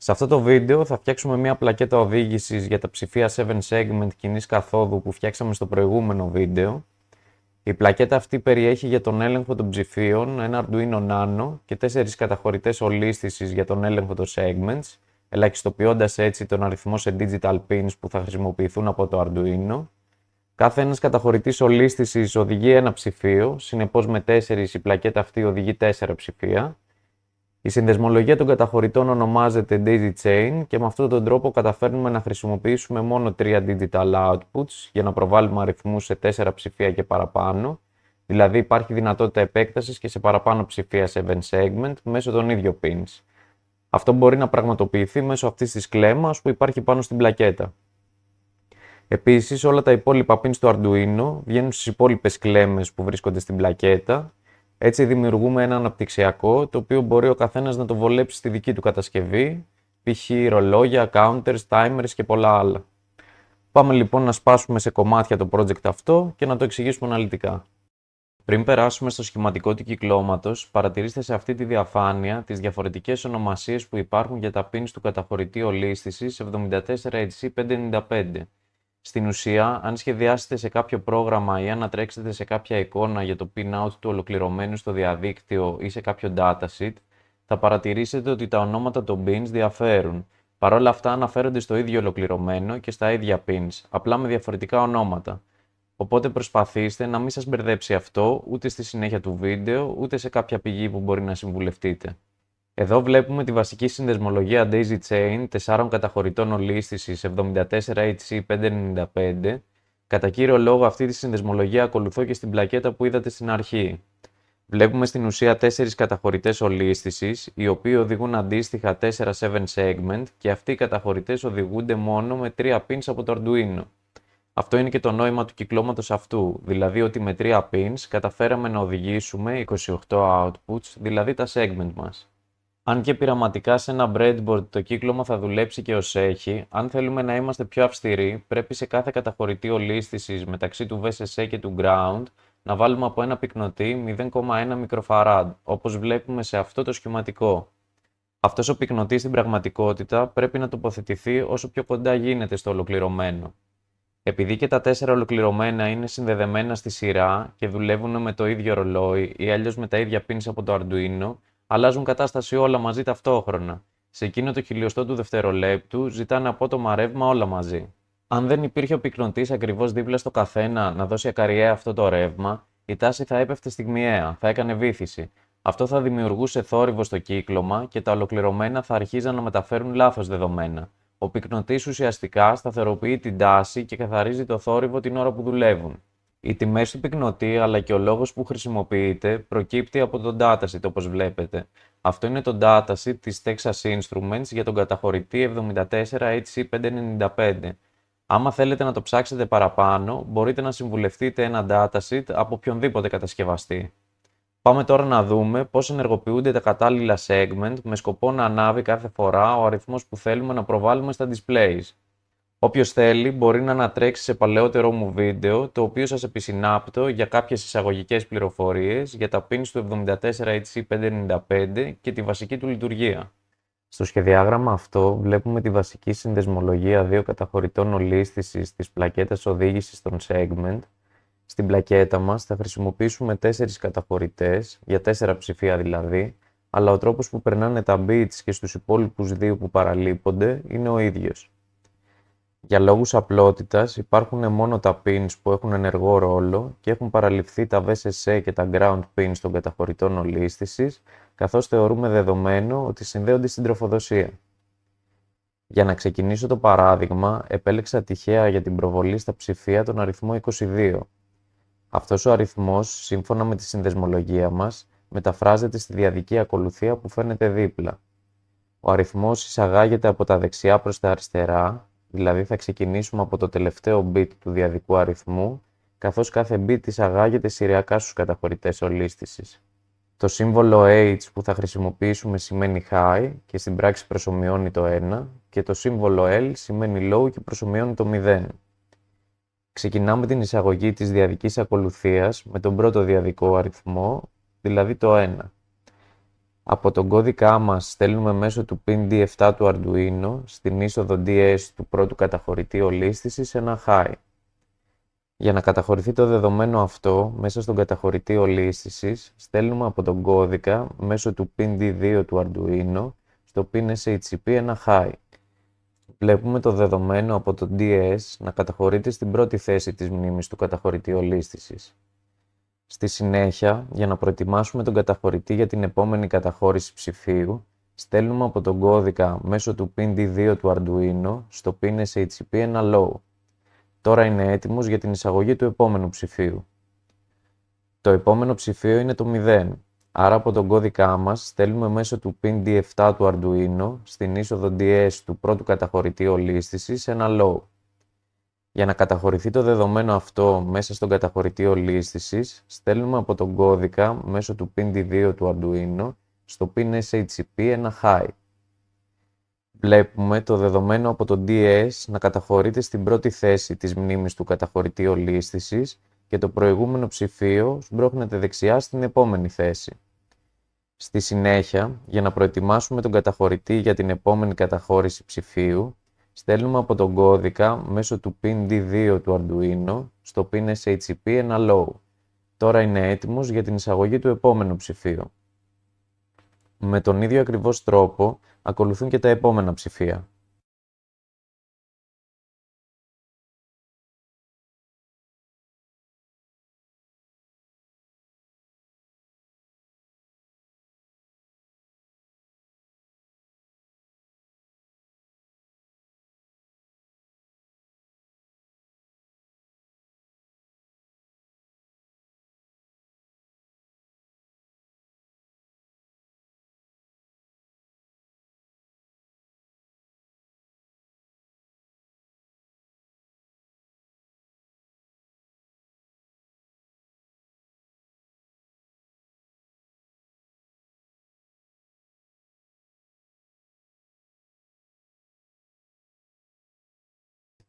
Σε αυτό το βίντεο θα φτιάξουμε μια πλακέτα οδήγησης για τα ψηφία 7 segment κοινής καθόδου που φτιάξαμε στο προηγούμενο βίντεο. Η πλακέτα αυτή περιέχει για τον έλεγχο των ψηφίων ένα Arduino Nano και 4 καταχωρητές ολίσθησης για τον έλεγχο των segments, ελαχιστοποιώντας έτσι τον αριθμό σε digital pins που θα χρησιμοποιηθούν από το Arduino. Κάθε ένας καταχωρητής ολίσθησης οδηγεί ένα ψηφίο, συνεπώς με 4 η πλακέτα αυτή οδηγεί 4 ψηφία. Η συνδεσμολογία των καταχωρητών ονομάζεται Daisy Chain και με αυτόν τον τρόπο καταφέρνουμε να χρησιμοποιήσουμε μόνο 3 digital outputs για να προβάλλουμε αριθμούς σε 4 ψηφία και παραπάνω, δηλαδή υπάρχει δυνατότητα επέκτασης και σε παραπάνω ψηφία 7 segment μέσω των ίδιων pins. Αυτό μπορεί να πραγματοποιηθεί μέσω αυτής της κλέμμας που υπάρχει πάνω στην πλακέτα. Επίσης, όλα τα υπόλοιπα pins του Arduino βγαίνουν στις υπόλοιπες κλέμμες που βρίσκονται στην πλακέτα. Έτσι δημιουργούμε ένα αναπτυξιακό, το οποίο μπορεί ο καθένας να το βολέψει στη δική του κατασκευή, π.χ. ρολόγια, counters, timers και πολλά άλλα. Πάμε λοιπόν να σπάσουμε σε κομμάτια το project αυτό και να το εξηγήσουμε αναλυτικά. Πριν περάσουμε στο σχηματικό του κυκλώματος, παρατηρήστε σε αυτή τη διαφάνεια τις διαφορετικές ονομασίες που υπάρχουν για τα pins του καταχωρητή ολίσθησης 74HC595. Στην ουσία, αν σχεδιάσετε σε κάποιο πρόγραμμα ή ανατρέξετε σε κάποια εικόνα για το pinout του ολοκληρωμένου στο διαδίκτυο ή σε κάποιο datasheet, θα παρατηρήσετε ότι τα ονόματα των pins διαφέρουν. Παρ' όλα αυτά αναφέρονται στο ίδιο ολοκληρωμένο και στα ίδια pins, απλά με διαφορετικά ονόματα. Οπότε προσπαθήστε να μην σας μπερδέψει αυτό ούτε στη συνέχεια του βίντεο, ούτε σε κάποια πηγή που μπορεί να συμβουλευτείτε. Εδώ βλέπουμε τη βασική συνδεσμολογία Daisy Chain 4 καταχωρητών ολίσθησης 74HC595. Κατά κύριο λόγο αυτή τη συνδεσμολογία ακολουθώ και στην πλακέτα που είδατε στην αρχή. Βλέπουμε στην ουσία 4 καταχωρητές ολίσθησης, οι οποίοι οδηγούν αντίστοιχα 4 7 segment και αυτοί οι καταχωρητές οδηγούνται μόνο με 3 pins από το Arduino. Αυτό είναι και το νόημα του κυκλώματος αυτού, δηλαδή ότι με 3 pins καταφέραμε να οδηγήσουμε 28 outputs, δηλαδή τα segment μας. Αν και πειραματικά σε ένα breadboard το κύκλωμα θα δουλέψει και ως έχει, αν θέλουμε να είμαστε πιο αυστηροί, πρέπει σε κάθε καταχωρητή ολίσθησης μεταξύ του VSS και του ground να βάλουμε από ένα πυκνοτή 0,1 μικροφαράντ, όπως βλέπουμε σε αυτό το σχηματικό. Αυτός ο πυκνοτής στην πραγματικότητα πρέπει να τοποθετηθεί όσο πιο κοντά γίνεται στο ολοκληρωμένο. Επειδή και τα 4 ολοκληρωμένα είναι συνδεδεμένα στη σειρά και δουλεύουν με το ίδιο ρολόι ή αλλιώς με τα ίδια pins από το Arduino, αλλάζουν κατάσταση όλα μαζί ταυτόχρονα. Σε εκείνο το χιλιοστό του δευτερολέπτου ζητάνε απότομα ρεύμα όλα μαζί. Αν δεν υπήρχε ο πυκνοτής ακριβώς δίπλα στο καθένα να δώσει ακαριέα αυτό το ρεύμα, η τάση θα έπεφτε στιγμιαία, θα έκανε βύθιση. Αυτό θα δημιουργούσε θόρυβο στο κύκλωμα και τα ολοκληρωμένα θα αρχίζαν να μεταφέρουν λάθος δεδομένα. Ο πυκνοτής ουσιαστικά σταθεροποιεί την τάση και καθαρίζει το θόρυβο την ώρα που δουλεύουν. Οι τιμές του πυκνοτή αλλά και ο λόγος που χρησιμοποιείται προκύπτει από το datasheet όπως βλέπετε. Αυτό είναι το datasheet της Texas Instruments για τον καταχωρητή 74HC595. Άμα θέλετε να το ψάξετε παραπάνω, μπορείτε να συμβουλευτείτε ένα datasheet από οποιονδήποτε κατασκευαστή. Πάμε τώρα να δούμε πώς ενεργοποιούνται τα κατάλληλα segment με σκοπό να ανάβει κάθε φορά ο αριθμός που θέλουμε να προβάλλουμε στα displays. Όποιος θέλει μπορεί να ανατρέξει σε παλαιότερο μου βίντεο, το οποίο σας επισυνάπτω για κάποιες εισαγωγικές πληροφορίες για τα pins του 74HC595 και τη βασική του λειτουργία. Στο σχεδιάγραμμα αυτό βλέπουμε τη βασική συνδεσμολογία 2 καταχωρητών ολίσθησης της πλακέτας οδήγησης των segment. Στην πλακέτα μας θα χρησιμοποιήσουμε 4 καταχωρητές, για 4 ψηφία δηλαδή, αλλά ο τρόπος που περνάνε τα bits και στους υπόλοιπους 2 που παραλείπονται είναι ο ίδιος. Για λόγους απλότητας υπάρχουν μόνο τα pins που έχουν ενεργό ρόλο και έχουν παραλειφθεί τα VSS και τα ground pins των καταχωρητών ολίσθησης, καθώς θεωρούμε δεδομένο ότι συνδέονται στην τροφοδοσία. Για να ξεκινήσω το παράδειγμα, επέλεξα τυχαία για την προβολή στα ψηφία τον αριθμό 22. Αυτός ο αριθμός, σύμφωνα με τη συνδεσμολογία μας, μεταφράζεται στη διαδική ακολουθία που φαίνεται δίπλα. Ο αριθμός εισαγάγεται από τα δεξιά προς τα αριστερά, δηλαδή θα ξεκινήσουμε από το τελευταίο bit του διαδικού αριθμού, καθώς κάθε bit εισαγάγεται σειριακά στους καταχωρητές ολίσθησης. Το σύμβολο H που θα χρησιμοποιήσουμε σημαίνει high και στην πράξη προσομοιώνει το 1 και το σύμβολο L σημαίνει low και προσομοιώνει το 0. Ξεκινάμε την εισαγωγή της διαδικής ακολουθίας με τον πρώτο διαδικό αριθμό, δηλαδή το 1. Από τον κώδικά μας στέλνουμε μέσω του pin D7 του Arduino στην είσοδο DS του πρώτου καταχωρητή ολίσθησης ένα high. Για να καταχωρηθεί το δεδομένο αυτό μέσα στον καταχωρητή ολίσθησης, στέλνουμε από τον κώδικα μέσω του pin D2 του Arduino στο pin SHP ένα high. Βλέπουμε το δεδομένο από το DS να καταχωρείται στην πρώτη θέση της μνήμης του καταχωρητή ολίσθησης. Στη συνέχεια, για να προετοιμάσουμε τον καταχωρητή για την επόμενη καταχώρηση ψηφίου, στέλνουμε από τον κώδικα μέσω του pin D2 του Arduino στο pin SHP ένα low. Τώρα είναι έτοιμος για την εισαγωγή του επόμενου ψηφίου. Το επόμενο ψηφίο είναι το 0, άρα από τον κώδικά μας στέλνουμε μέσω του pin D7 του Arduino στην είσοδο DS του πρώτου καταχωρητή ολίσθησης ένα low. Για να καταχωρηθεί το δεδομένο αυτό μέσα στον καταχωρητή ολίσθησης, στέλνουμε από τον κώδικα μέσω του pin D2 του Arduino στο pin SHP ένα high. Βλέπουμε το δεδομένο από το DS να καταχωρείται στην πρώτη θέση της μνήμης του καταχωρητή ολίσθησης και το προηγούμενο ψηφίο σμπρώχνεται δεξιά στην επόμενη θέση. Στη συνέχεια, για να προετοιμάσουμε τον καταχωρητή για την επόμενη καταχώρηση ψηφίου, στέλνουμε από τον κώδικα μέσω του pin D2 του Arduino στο pin SHP ένα low. Τώρα είναι έτοιμος για την εισαγωγή του επόμενου ψηφίου. Με τον ίδιο ακριβώς τρόπο ακολουθούν και τα επόμενα ψηφία.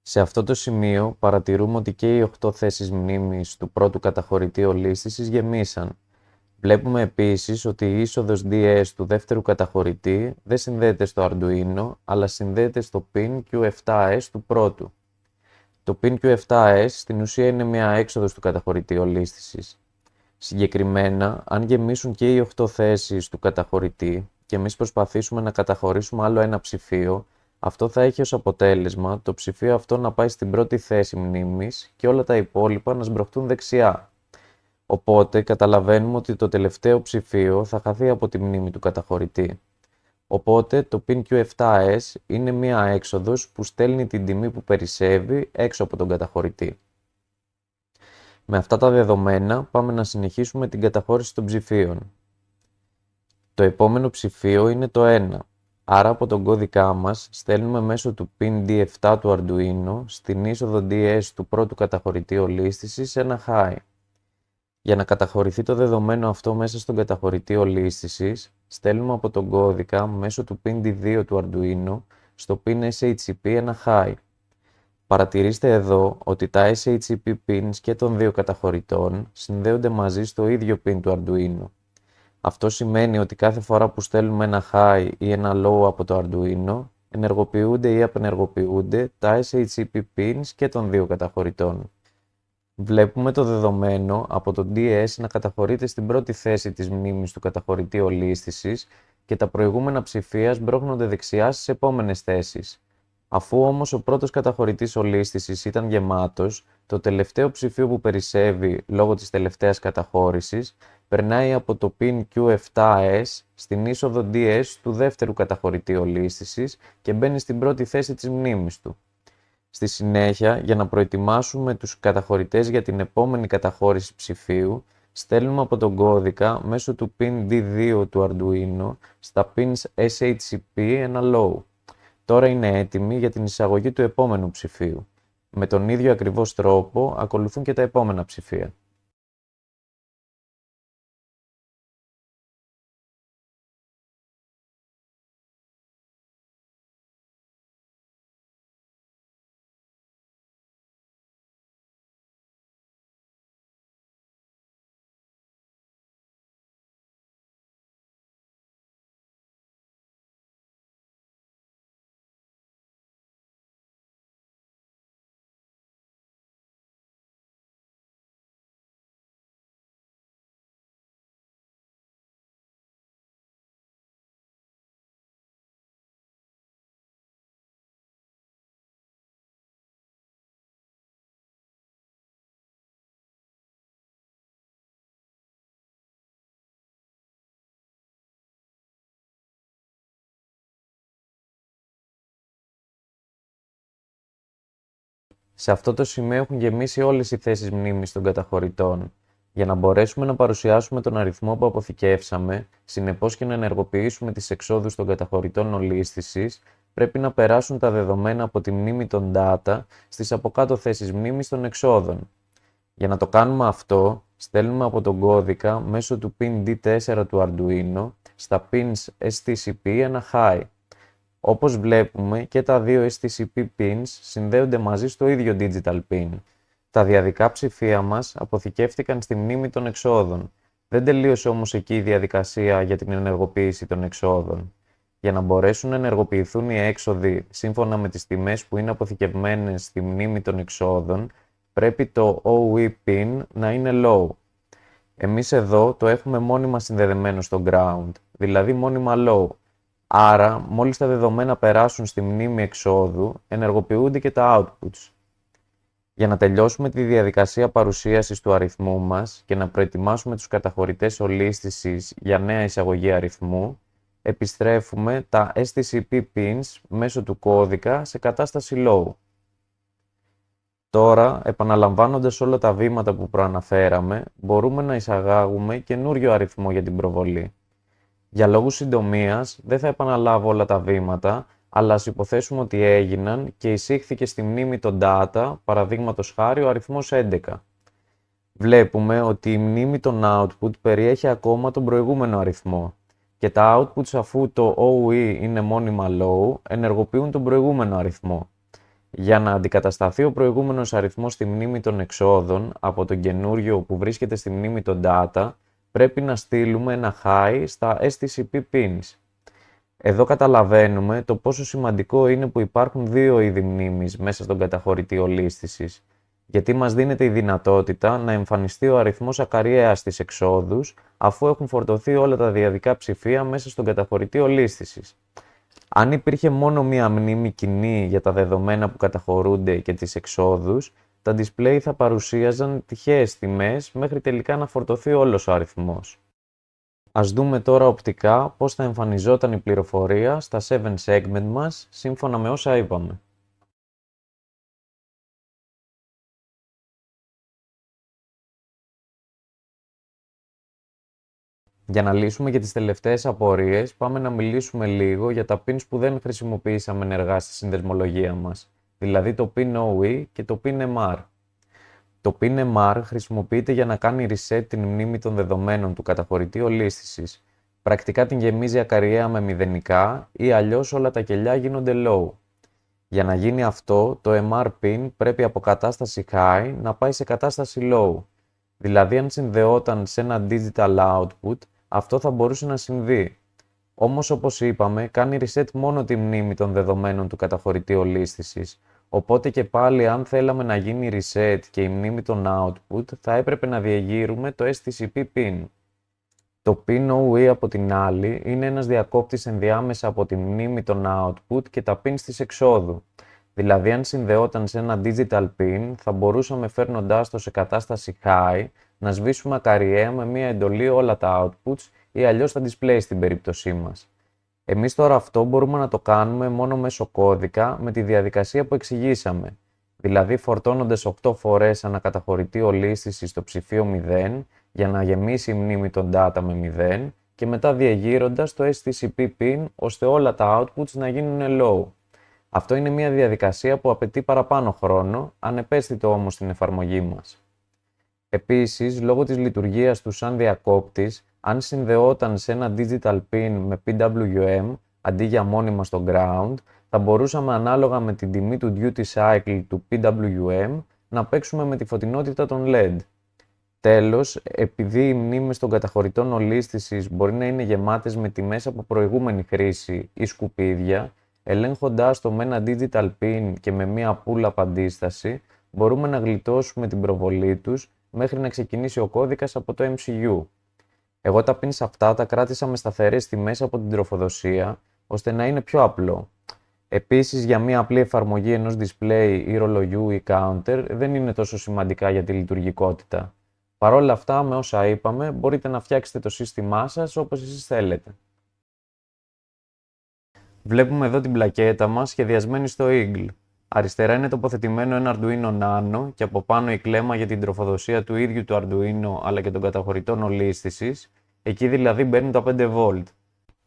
Σε αυτό το σημείο παρατηρούμε ότι και οι 8 θέσεις μνήμης του πρώτου καταχωρητή ολίσθησης γεμίσαν. Βλέπουμε επίσης ότι η είσοδος DS του δεύτερου καταχωρητή δεν συνδέεται στο Arduino, αλλά συνδέεται στο pin Q7S του πρώτου. Το pin Q7S στην ουσία είναι μια έξοδος του καταχωρητή ολίσθησης. Συγκεκριμένα, αν γεμίσουν και οι 8 θέσεις του καταχωρητή και εμείς προσπαθήσουμε να καταχωρήσουμε άλλο ένα ψηφίο, αυτό θα έχει ως αποτέλεσμα το ψηφίο αυτό να πάει στην πρώτη θέση μνήμης και όλα τα υπόλοιπα να σμπρωχτούν δεξιά. Οπότε καταλαβαίνουμε ότι το τελευταίο ψηφίο θα χαθεί από τη μνήμη του καταχωρητή. Οπότε το pin Q7S είναι μία έξοδος που στέλνει την τιμή που περισσεύει έξω από τον καταχωρητή. Με αυτά τα δεδομένα πάμε να συνεχίσουμε την καταχώρηση των ψηφίων. Το επόμενο ψηφίο είναι το 1, άρα από τον κώδικά μας στέλνουμε μέσω του pin D7 του Arduino στην είσοδο DS του πρώτου καταχωρητή ολίσθησης ένα high. Για να καταχωρηθεί το δεδομένο αυτό μέσα στον καταχωρητή ολίσθησης, στέλνουμε από τον κώδικα μέσω του pin D2 του Arduino στο pin SHP ένα high. Παρατηρήστε εδώ ότι τα SHP pins και των δύο καταχωρητών συνδέονται μαζί στο ίδιο pin του Arduino. Αυτό σημαίνει ότι κάθε φορά που στέλνουμε ένα high ή ένα low από το Arduino, ενεργοποιούνται ή απενεργοποιούνται τα SHP pins και των δύο καταχωρητών. Βλέπουμε το δεδομένο από το DS να καταχωρείται στην πρώτη θέση της μνήμης του καταχωρητή ολίσθησης και τα προηγούμενα ψηφία σμπρώχνονται δεξιά στις επόμενες θέσεις. Αφού όμως ο πρώτος καταχωρητής ολίσθησης ήταν γεμάτος, το τελευταίο ψηφίο που περισσεύει λόγω της τελευταίας καταχώρησης περνάει από το pin Q7S στην είσοδο DS του δεύτερου καταχωρητή ολίσθησης και μπαίνει στην πρώτη θέση της μνήμης του. Στη συνέχεια, για να προετοιμάσουμε τους καταχωρητές για την επόμενη καταχώρηση ψηφίου, στέλνουμε από τον κώδικα μέσω του pin D2 του Arduino στα pins SHP ένα low. Τώρα είναι έτοιμοι για την εισαγωγή του επόμενου ψηφίου. Με τον ίδιο ακριβώς τρόπο ακολουθούν και τα επόμενα ψηφία. Σε αυτό το σημείο έχουν γεμίσει όλες οι θέσεις μνήμης των καταχωρητών. Για να μπορέσουμε να παρουσιάσουμε τον αριθμό που αποθηκεύσαμε, συνεπώς και να ενεργοποιήσουμε τις εξόδους των καταχωρητών ολίσθησης, πρέπει να περάσουν τα δεδομένα από τη μνήμη των data στις από κάτω θέσεις μνήμης των εξόδων. Για να το κάνουμε αυτό, στέλνουμε από τον κώδικα μέσω του pin D4 του Arduino στα pins STCP ένα high. Όπως βλέπουμε, και τα δύο STCP pins συνδέονται μαζί στο ίδιο digital pin. Τα διαδικά ψηφία μας αποθηκεύτηκαν στη μνήμη των εξόδων. Δεν τελείωσε όμως εκεί η διαδικασία για την ενεργοποίηση των εξόδων. Για να μπορέσουν να ενεργοποιηθούν οι έξοδοι σύμφωνα με τις τιμές που είναι αποθηκευμένες στη μνήμη των εξόδων, πρέπει το OE pin να είναι low. Εμείς εδώ το έχουμε μόνιμα συνδεδεμένο στο ground, δηλαδή μόνιμα low. Άρα, μόλις τα δεδομένα περάσουν στη μνήμη εξόδου, ενεργοποιούνται και τα outputs. Για να τελειώσουμε τη διαδικασία παρουσίασης του αριθμού μας και να προετοιμάσουμε τους καταχωρητές ολίσθησης για νέα εισαγωγή αριθμού, επιστρέφουμε τα STCP pins μέσω του κώδικα σε κατάσταση low. Τώρα, επαναλαμβάνοντας όλα τα βήματα που προαναφέραμε, μπορούμε να εισαγάγουμε καινούριο αριθμό για την προβολή. Για λόγους συντομίας, δεν θα επαναλάβω όλα τα βήματα, αλλά ας υποθέσουμε ότι έγιναν και εισήχθηκε στη μνήμη των data, παραδείγματος χάρη ο αριθμός 11. Βλέπουμε ότι η μνήμη των output περιέχει ακόμα τον προηγούμενο αριθμό και τα outputs, αφού το OE είναι μόνιμα low, ενεργοποιούν τον προηγούμενο αριθμό. Για να αντικατασταθεί ο προηγούμενος αριθμός στη μνήμη των εξόδων από τον καινούριο που βρίσκεται στη μνήμη των data, πρέπει να στείλουμε ένα high στα STCP pins. Εδώ καταλαβαίνουμε το πόσο σημαντικό είναι που υπάρχουν δύο είδη μνήμης μέσα στον καταχωρητή ολίσθησης, γιατί μας δίνεται η δυνατότητα να εμφανιστεί ο αριθμός ακαριέα στις εξόδους, αφού έχουν φορτωθεί όλα τα διαδικά ψηφία μέσα στον καταχωρητή ολίσθησης. Αν υπήρχε μόνο μία μνήμη κοινή για τα δεδομένα που καταχωρούνται και τις εξόδους, τα display θα παρουσίαζαν τυχαίες τιμές μέχρι τελικά να φορτωθεί όλος ο αριθμός. Ας δούμε τώρα οπτικά πώς θα εμφανιζόταν η πληροφορία στα 7 segment μας, σύμφωνα με όσα είπαμε. Για να λύσουμε και τις τελευταίες απορίες, πάμε να μιλήσουμε λίγο για τα pins που δεν χρησιμοποιήσαμε ενεργά στη συνδεσμολογία μας, δηλαδή το pin OE και το pin MR. Το pin MR χρησιμοποιείται για να κάνει reset την μνήμη των δεδομένων του καταχωρητή ολίσθησης. Πρακτικά την γεμίζει ακαριέα με μηδενικά ή αλλιώς όλα τα κελιά γίνονται low. Για να γίνει αυτό, το MR pin πρέπει από κατάσταση high να πάει σε κατάσταση low. Δηλαδή, αν συνδεόταν σε ένα digital output, αυτό θα μπορούσε να συμβεί. Όμως, όπως είπαμε, κάνει reset μόνο τη μνήμη των δεδομένων του καταχωρητή ολίσθησης. Οπότε και πάλι, αν θέλαμε να γίνει reset και η μνήμη των output, θα έπρεπε να διεγείρουμε το STCP pin. Το pin OE από την άλλη είναι ένας διακόπτης ενδιάμεσα από τη μνήμη των output και τα pins της εξόδου. Δηλαδή, αν συνδεόταν σε ένα digital pin, θα μπορούσαμε φέρνοντάς το σε κατάσταση high να σβήσουμε ακαριέα με μία εντολή όλα τα outputs ή αλλιώς τα display στην περίπτωσή μας. Εμείς τώρα αυτό μπορούμε να το κάνουμε μόνο μέσω κώδικα με τη διαδικασία που εξηγήσαμε. Δηλαδή, φορτώνοντας 8 φορές ανακαταχωρητή ολίσθηση στο ψηφίο 0 για να γεμίσει η μνήμη των data με 0 και μετά διεγείροντας το STCP pin ώστε όλα τα outputs να γίνουν low. Αυτό είναι μια διαδικασία που απαιτεί παραπάνω χρόνο, ανεπαίσθητο όμως στην εφαρμογή μας. Επίσης, λόγω της λειτουργίας του σαν διακόπτης, αν συνδεόταν σε ένα digital pin με PWM αντί για μόνιμα στο ground, θα μπορούσαμε ανάλογα με την τιμή του duty cycle του PWM να παίξουμε με τη φωτεινότητα των LED. Τέλος, επειδή οι μνήμες των καταχωρητών ολίσθησης μπορεί να είναι γεμάτες με τιμές από προηγούμενη χρήση ή σκουπίδια, ελέγχοντάς το με ένα digital pin και με μία pull-up αντίσταση, μπορούμε να γλιτώσουμε την προβολή τους μέχρι να ξεκινήσει ο κώδικας από το MCU. Εγώ τα pins αυτά τα κράτησα με σταθερές τιμές από την τροφοδοσία, ώστε να είναι πιο απλό. Επίσης, για μία απλή εφαρμογή ενός display ή ρολογιού ή counter δεν είναι τόσο σημαντικά για τη λειτουργικότητα. Παρ' όλα αυτά, με όσα είπαμε, μπορείτε να φτιάξετε το σύστημά σας όπως εσείς θέλετε. Βλέπουμε εδώ την πλακέτα μας σχεδιασμένη στο Eagle. Αριστερά είναι τοποθετημένο ένα Arduino Nano και από πάνω η κλέμμα για την τροφοδοσία του ίδιου του Arduino αλλά και των καταχωρητών ολίσθησης, εκεί δηλαδή μπαίνουν τα 5V.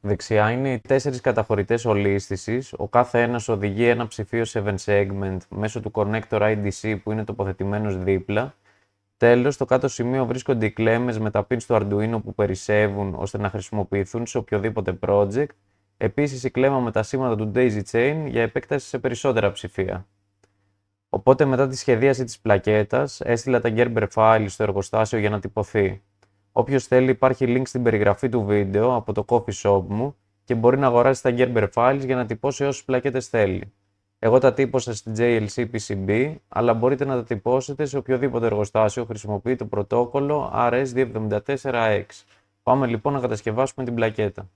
Δεξιά είναι οι 4 καταχωρητές ολίσθησης, ο κάθε ένας οδηγεί ένα ψηφίο 7-segment μέσω του connector IDC που είναι τοποθετημένος δίπλα. Τέλος, στο κάτω σημείο βρίσκονται οι κλέμμες με τα pins του Arduino που περισσεύουν ώστε να χρησιμοποιηθούν σε οποιοδήποτε project. Επίσης, η κλέμμα με τα σήματα του Daisy Chain για επέκταση σε περισσότερα ψηφία. Οπότε, μετά τη σχεδίαση της πλακέτας, έστειλα τα Gerber files στο εργοστάσιο για να τυπωθεί. Όποιος θέλει, υπάρχει link στην περιγραφή του βίντεο από το coffee shop μου και μπορεί να αγοράσει τα Gerber files για να τυπώσει όσες πλακέτες θέλει. Εγώ τα τύπωσα στην JLC PCB, αλλά μπορείτε να τα τυπώσετε σε οποιοδήποτε εργοστάσιο χρησιμοποιεί το πρωτόκολλο RS274X. Πάμε λοιπόν να κατασκευάσουμε την πλακέτα.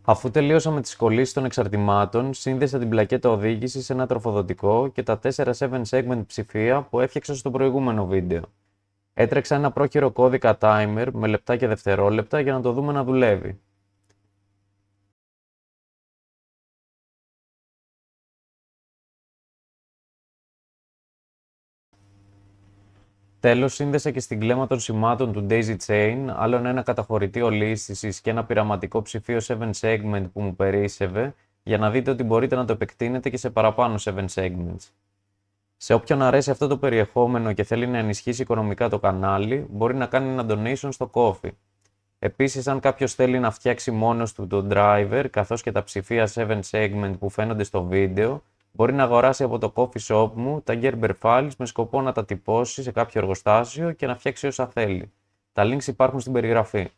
Αφού τελείωσα με τις κολλήσεις των εξαρτημάτων, σύνδεσα την πλακέτα οδήγησης σε ένα τροφοδοτικό και τα 4 7-segment ψηφία που έφτιαξα στο προηγούμενο βίντεο. Έτρεξα ένα πρόχειρο κώδικα timer με λεπτά και δευτερόλεπτα για να το δούμε να δουλεύει. Τέλος, σύνδεσα και στην κλέμμα των σημάτων του Daisy Chain άλλον ένα καταχωρητή ολίσθησης και ένα πειραματικό ψηφίο 7-segment που μου περίσσευε για να δείτε ότι μπορείτε να το επεκτείνετε και σε παραπάνω 7-segments. Σε όποιον αρέσει αυτό το περιεχόμενο και θέλει να ενισχύσει οικονομικά το κανάλι, μπορεί να κάνει ένα donation στο Ko-fi. Επίσης, αν κάποιος θέλει να φτιάξει μόνος του το driver καθώς και τα ψηφία 7-segment που φαίνονται στο βίντεο, μπορεί να αγοράσει από το coffee shop μου τα Gerber files με σκοπό να τα τυπώσει σε κάποιο εργοστάσιο και να φτιάξει όσα θέλει. Τα links υπάρχουν στην περιγραφή.